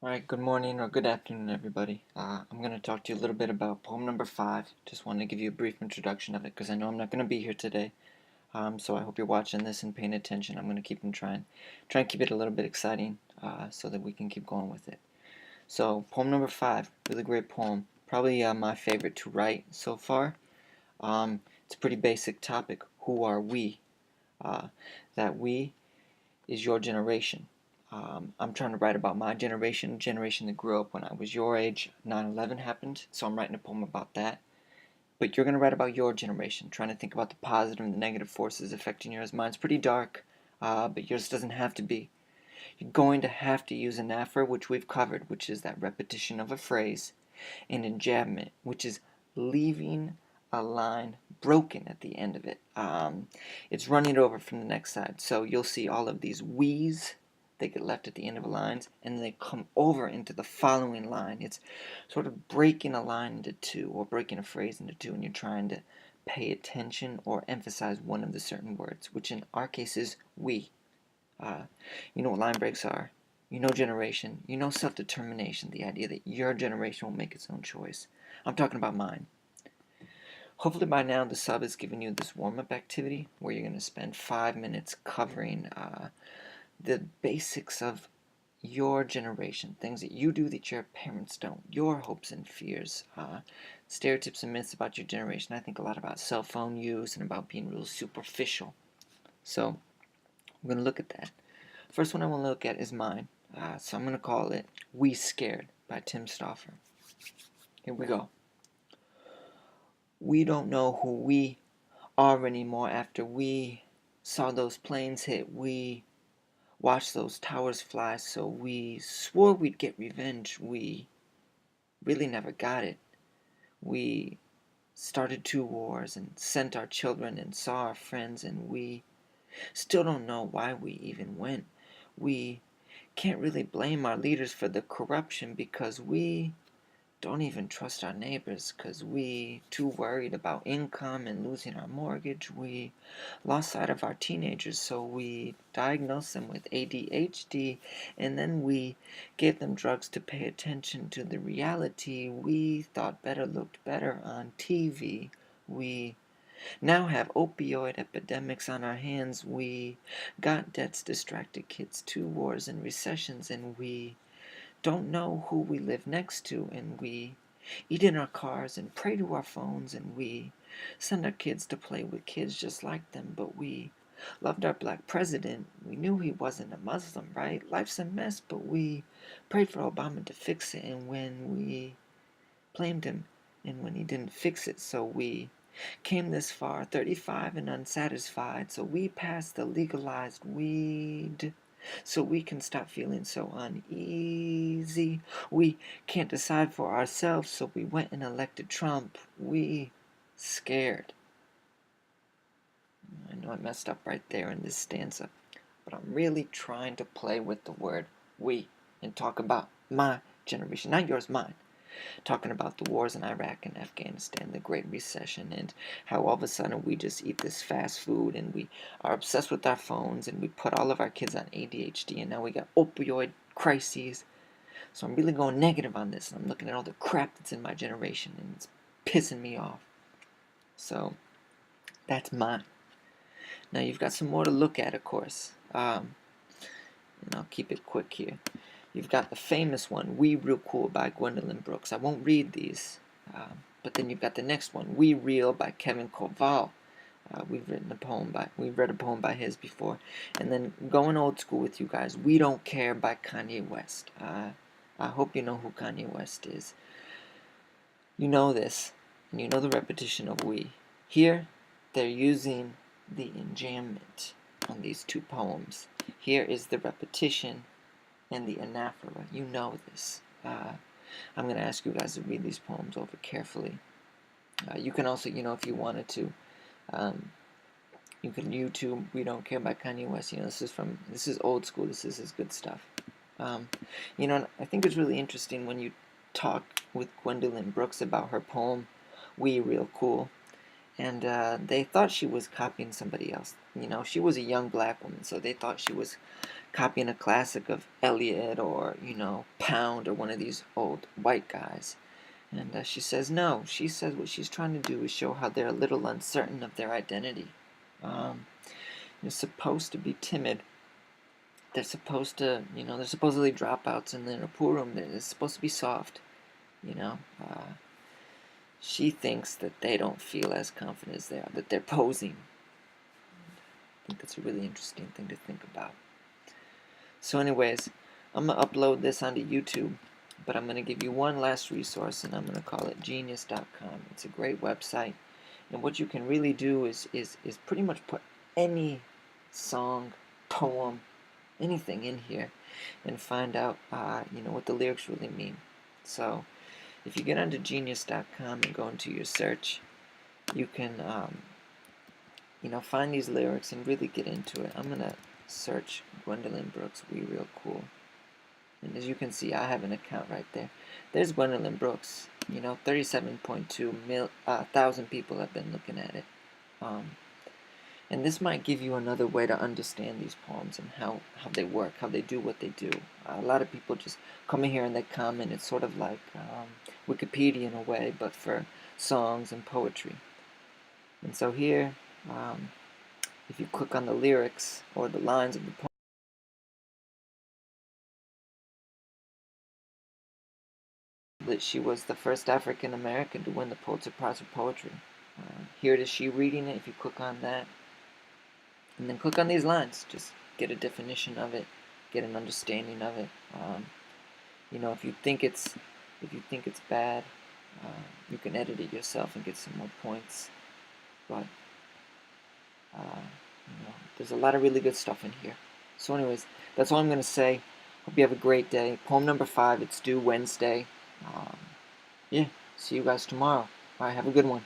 Alright, good morning or good afternoon, everybody. I'm going to talk to you a little bit about poem number 5. Just wanted to give you a brief introduction of it because I know I'm not going to be here today. So I hope you're watching this and paying attention. I'm going to keep try and keep it a little bit exciting so that we can keep going with it. So poem number 5, really great poem. Probably my favorite to write so far. It's a pretty basic topic. Who are we? That we is your generation. I'm trying to write about my generation that grew up when I was your age. 9/11 happened, so I'm writing a poem about that. But you're going to write about your generation, trying to think about the positive and the negative forces affecting yours. Mine's pretty dark, but yours doesn't have to be. You're going to have to use anaphora, which we've covered, which is that repetition of a phrase, and enjambment, which is leaving a line broken at the end of it. It's running over from the next side. So you'll see all of these we's, they get left at the end of lines, and they come over into the following line. It's sort of breaking a line into two, or breaking a phrase into two, and you're trying to pay attention or emphasize one of the certain words, which in our case is we. You know what line breaks are. You know generation. You know self-determination, the idea that your generation will make its own choice. I'm talking about mine. Hopefully by now the sub has given you this warm-up activity where you're going to spend 5 minutes covering the basics of your generation, things that you do that your parents don't, your hopes and fears, stereotypes and myths about your generation. I think a lot about cell phone use and about being real superficial. So I'm going to look at that. First one I want to look at is mine. So I'm going to call it We Scared by Tim Stoffer. Here we go. We don't know who we are anymore after we saw those planes hit. We watched those towers fly, so we swore we'd get revenge. We really never got it. We started 2 wars and sent our children and saw our friends, and we still don't know why we even went. We can't really blame our leaders for the corruption because we don't even trust our neighbors because we too worried about income and losing our mortgage. We lost sight of our teenagers, so we diagnosed them with ADHD, and then we gave them drugs to pay attention to the reality we thought better looked better on TV. We now have opioid epidemics on our hands. We got debts, distracted kids, 2 wars and recessions, and we don't know who we live next to, and we eat in our cars and pray to our phones, and we send our kids to play with kids just like them, but we loved our black president. We knew he wasn't a Muslim, right? Life's a mess, but we prayed for Obama to fix it, and when we blamed him, and when he didn't fix it, so we came this far, 35 and unsatisfied, so we passed the legalized weed so we can stop feeling so uneasy. We can't decide for ourselves, so we went and elected Trump. We scared. I know I messed up right there in this stanza, but I'm really trying to play with the word we and talk about my generation, not yours, mine. Talking about the wars in Iraq and Afghanistan, the Great Recession, and how all of a sudden we just eat this fast food and we are obsessed with our phones and we put all of our kids on ADHD, and now we got opioid crises. So I'm really going negative on this, and I'm looking at all the crap that's in my generation, and it's pissing me off. So that's mine. Now you've got some more to look at, of course, and I'll keep it quick here. You've got the famous one, We Real Cool by Gwendolyn Brooks. I won't read these, but then you've got the next one, We Real by Kevin Koval. We've read a poem by his before. And then going old school with you guys, We Don't Care by Kanye West. I hope you know who Kanye West is. You know this, and you know the repetition of we. Here, they're using the enjambment on these two poems. Here is the repetition and the anaphora. You know this. I'm going to ask you guys to read these poems over carefully. You can also, if you wanted to, you can YouTube We Don't Care by Kanye West. This is old school. This is his good stuff. I think it's really interesting when you talk with Gwendolyn Brooks about her poem, We Real Cool. And they thought she was copying somebody else. She was a young black woman, so they thought she was copying a classic of Eliot or, you know, Pound or one of these old white guys. And she says no. She says what she's trying to do is show how they're a little uncertain of their identity. They're supposed to be timid. They're supposed to, you know, they're supposedly dropouts in the pool room. They're supposed to be soft, you know. She thinks that they don't feel as confident as they are, that they're posing. I think that's a really interesting thing to think about. So anyways, I'm going to upload this onto YouTube, but I'm going to give you one last resource, and I'm going to call it genius.com. It's a great website, and what you can really do is pretty much put any song, poem, anything in here and find out you know, what the lyrics really mean. So if you get onto genius.com and go into your search, you can you know, find these lyrics and really get into it. I'm gonna search Gwendolyn Brooks We Real Cool, and as you can see, I have an account right there. There's Gwendolyn Brooks. You know, 37.2 thousand people have been looking at it. And this might give you another way to understand these poems and how they work, how they do what they do. A lot of people just come in here and they comment. It's sort of like Wikipedia in a way, but for songs and poetry. And so here, if you click on the lyrics or the lines of the poem, that she was the first African American to win the Pulitzer Prize for Poetry. Here it is, she reading it. If you click on that, and then click on these lines, just get a definition of it, get an understanding of it. You know, if you think it's bad, you can edit it yourself and get some more points. But you know, there's a lot of really good stuff in here. So anyways, that's all I'm going to say. Hope you have a great day. Poem number 5, it's due Wednesday. Yeah, see you guys tomorrow. Alright, have a good one.